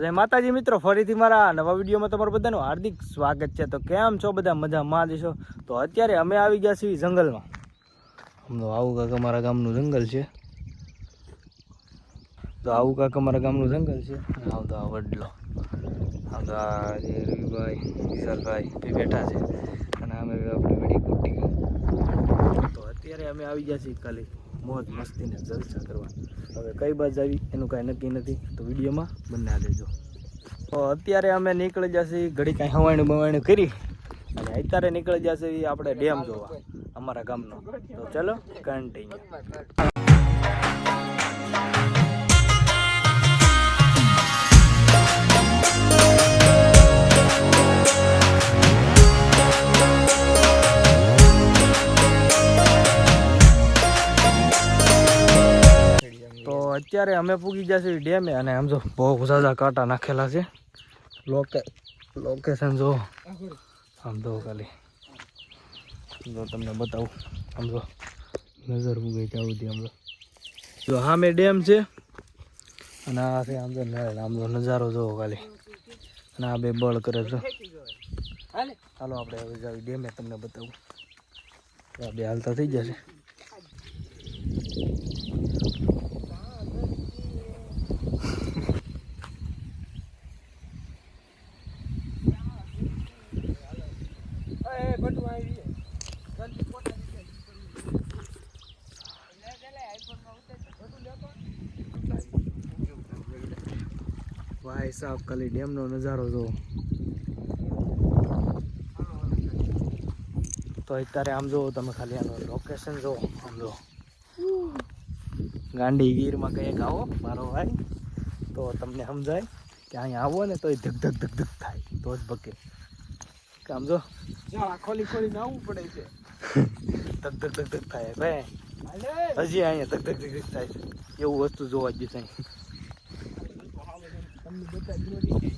જય માતાજી મિત્રો, ફરીથી મારા નવા વિડીયોમાં તમારું બધાનું હાર્દિક સ્વાગત છે। તો કેમ છો બધા? મજામાં જશો? તો અત્યારે અમે આવી ગયા છીએ જંગલમાં। તો આવું કાંક અમારા ગામનું જંગલ છે। આવતો આ વડલો, આમ તો આ જે રવિભાઈ વિશાલભાઈ એ બેઠા છે અને અમે આપણી વેડી કુટી ગઈ। તો અત્યારે અમે આવી ગયા છીએ ખાલી મોજ મસ્તીને જલસા કરવા। હવે કઈ બાજુ આવી એનું કાંઈ નક્કી નથી, તો વિડીયોમાં બન્યા રહેજો। તો અત્યારે અમે નીકળી જશે ઘડી કાંઈ હવાણું બવાણું કરી અને અત્યારે નીકળી જશે આપણે ડેમ જોવા અમારા ગામનો। તો ચલો કન્ટિન્યુ। તો અત્યારે અમે પૂગી જશે ડેમે અને આમ જો બહુ ઝાઝા કાંટા નાખેલા છે। લોકેશન જો આમ તો ખાલી જો તમને બતાવું, આમ જો નજર પૂગી ત્યાં સુધી આમ જો હા મેં ડેમ છે અને આ છે આમ તો નળ, આમ તો નજારો જોવો ખાલી અને આ બે બળ કરે છે। ચાલો આપણે હવે જાવી ડેમે, તમને બતાવું। આ બે હાલતા થઈ જશે। ભાઈ સાહેબ ખાલી ડેમનો નજારો જો। તો અત્યારે આમ જો તમે ખાલી આનો લોકેશન જો, આમ જો ગાંધીગીરમાં કંઈક આવો મારો ભાઈ તો તમને સમજાય કે અહીંયા આવો ને તો એ ધક ધક ધક ધક થાય, તો જ ભકે। આમ જો ખોલી ખોલીને આવવું પડે છે, ધક ધક ધક ધક થાય ભાઈ। હજી અહીંયા ધક ધક ધક ધક થાય એવું વસ્તુ જોવા જ થાય,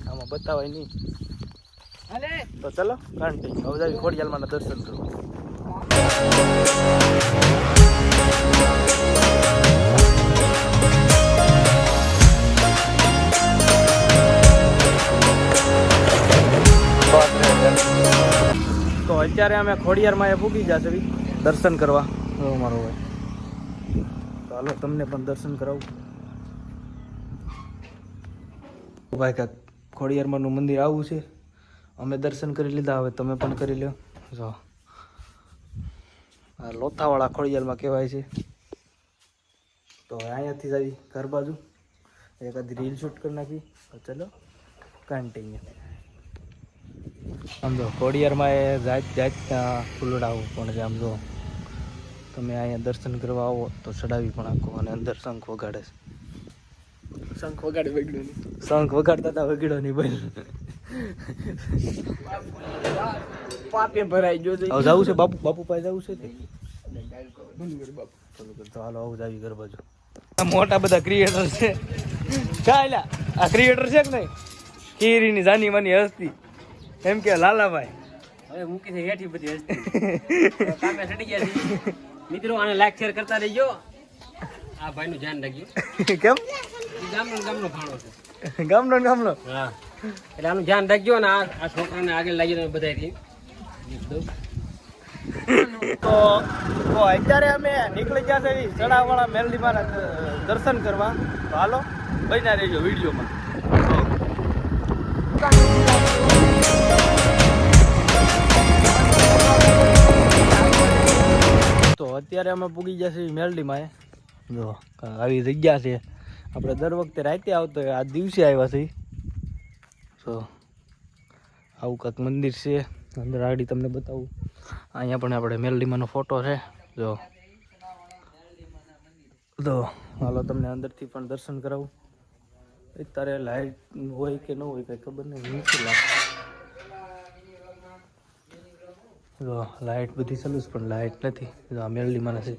આમાં બતાવાય નહીં। તો ચલો કન્ટિન્યુ, હવે જાવી ખોડિયાલમાંના દર્શન કરવા। તો અત્યારે અમે ખોડિયારમાં એ પૂગી જશે દર્શન કરવા મારો ભાઈ। તો હાલો તમને પણ દર્શન કરાવું ભાઈ। કાંક ખોડિયારમાંનું મંદિર આવું છે, અમે દર્શન કરી લીધા, હવે તમે પણ કરી લો। જો આ લોથાવાળા ખોડિયારમાં કહેવાય છે। તો અહીંયાથી જઈ ઘર બાજુ એકાદી રીલ શૂટ કરી નાખી। તો ચલો કન્ટિન્યુ। આમ જો ખોડિયારમાં એ જાત ફૂલડાવું પણ છે। આમ જો તમે અહીંયા દર્શન કરવા આવો તો ચડાવી પણ આખો, અને અંદર શંખ વગાડે છે। શંખ વગાડે વગડ્યો નહીં, શંખ વગાડતા હતા વગડ્યો નહીં ભાઈ। પાપે ભરાઈ ગયો છે। હવે જવું છે બાપુ પાસે જવું છે તે તો હાલો આવું જાવી ઘર બાજુ। મોટા બધા ક્રિએટર છે કાયલા, આ ક્રિએટર છે કે નહીં? ખીરીની જાની માની હસ્તી એમ કે લાલાભાઈ હવે મૂકી છે હેઠી બધી હસ્તી કામે ચડી ગયા છે। મિત્રો આને લાઈક શેર કરતા રહેજો, આ ભાઈનું ધ્યાન રાખજો। કેમ? ગામનો ફાળો છે, ગામનો હા, એટલે આનું ધ્યાન રાખજો અને આ છોકરાને આગળ લાગી બધા તો અત્યારે અમે નીકળી ગયા છે ચડાવાળા મેલડીમાં દર્શન કરવા। તો હાલો બન્યા રહેજો વિડીયોમાં। તો અત્યારે અમે પૂગી ગયા છીએ મેલડીમાં। જો આવી જગ્યા છે, આપણે દર વખતે રાતે આવતો હોય, આ દિવસે આવ્યા છીએ। તો આવું કાંક મંદિર છે, અંદર આગળ તમને બતાવું। અહીંયા પણ આપણે મેલડીમાંનો ફોટો છે જો। તો હાલો તમને અંદરથી પણ દર્શન કરાવું। અત્યારે લાઈટ હોય કે ન હોય કંઈ ખબર નહીં, નથી લાગતું। જો લાઇટ બધી ચાલુ છે પણ લાઇટ નથી। જો આ મેલડીમાં છે,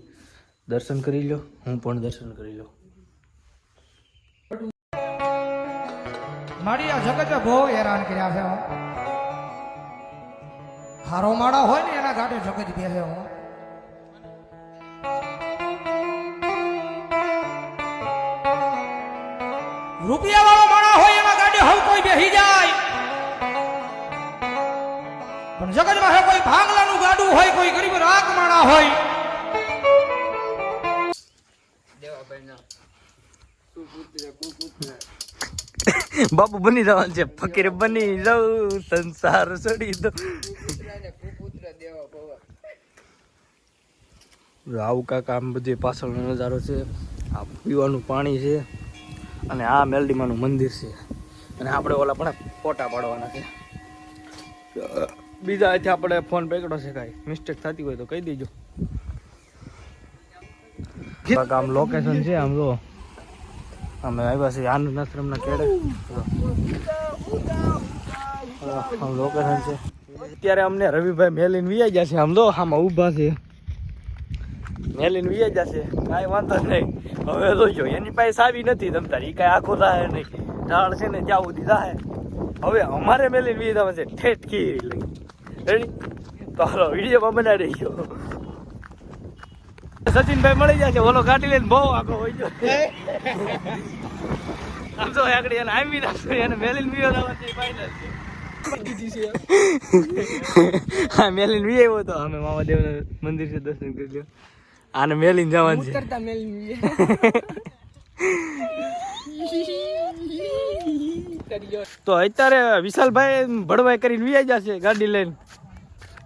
દર્શન કરી લો, હું પણ દર્શન કરી લઉં। મારી આ જગતે બહુ હેરાન કર્યા છે। હારો માળા હોય ને એના ગાડે જગત બેસે। રૂપિયા વાળો માણસ હોય એના ગાડે હવ હોય બાપુ બની જવાનું છે, ફકીર બની જાઉં, સંસાર છોડી દો. આવું કાંક આમ બધી પાછળનો નજારો છે. આ પીવાનું પાણી છે અને આ મેલડીમાનું મંદિર છે. અને આપણે ઓલા પણ ફોટા પાડવાના છે. બીજા અહીંથી આપણે ફોન પકડો છે, કાંઈ મિસ્ટેક થતી હોય તો કહી દેજો. આમ લોકેશન છે, આમ જો અમે આવ્યા છીએ આનંદ આશ્રમના કેડે. આમ લોકેશન છે. અત્યારે અમને રવિભાઈ મેલીને વી ગયા છે. આમ જો આમાં ઊભા છે, મેલીને વી જશે, કાંઈ વાંધો નહીં. હવે જોજો એની પાસે સાવી નથી તમતારી, કાંઈ આખો થાય નહીં, ઝાડ છે ને ત્યાં સુધી થાય. હવે અમારે મેલીને વી જવા છે ઠેઠ ખીરી લઈ. રેડી? તો હાલો વિડીયોમાં બનાવી રહીજો. સચિનભાઈ મળી જશે, ઓલો કાઢી લઈને બહુ આખો હોય ગયો. આમ તો આગળ એને આમી નાખશો, એને મેલીને વી જવા છે ફાઇનલ. હા મેલીને વી આવ્યો તો અમે મામાદેવનું મંદિર છે, દર્શન કરી લ્યો. આને મેલીને જવાનું છે. તો અત્યારે વિશાલભાઈ ભડવાઈ કરીને વી જશે ગાડી લઈને.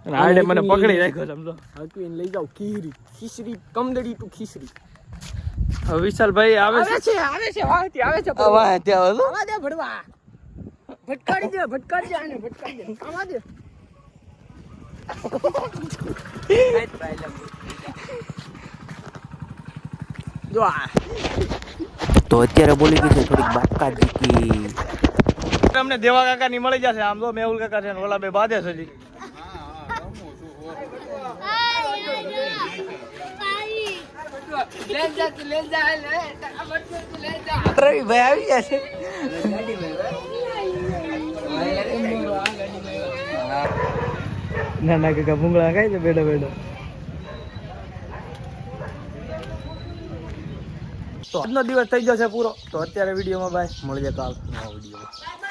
અને આડે મને પકડી રાખ્યો સમજો. હાકવીને લઈ જાવ ખીચડી કમદડી ટુ ખીચડી. હવે વિશાલભાઈ આવે છે, વાહથી આવે છે. વાહ ત્યાં હતો. આવા દે ભડવા, ભટકાડી દે આને ભટકાડી દે. આવા દે. જો આ તો અત્યારે બોલી ગઈ છે થોડીક બાકાજી. અમને દેવા કાકા ની મળી જશે. આમ તો મેહુલ કાકા છે ને ઓલા બે બાધે છે હજી. રવિભાઈ આવી જશે. નાના કાકા ભૂંગળા ખાય છે બેઠો બેઠો. તો આજનો દિવસ થઈ જશે પૂરો. તો અત્યારે વિડીયોમાં બાય, મળીએ કાલ નવા વિડીયોમાં.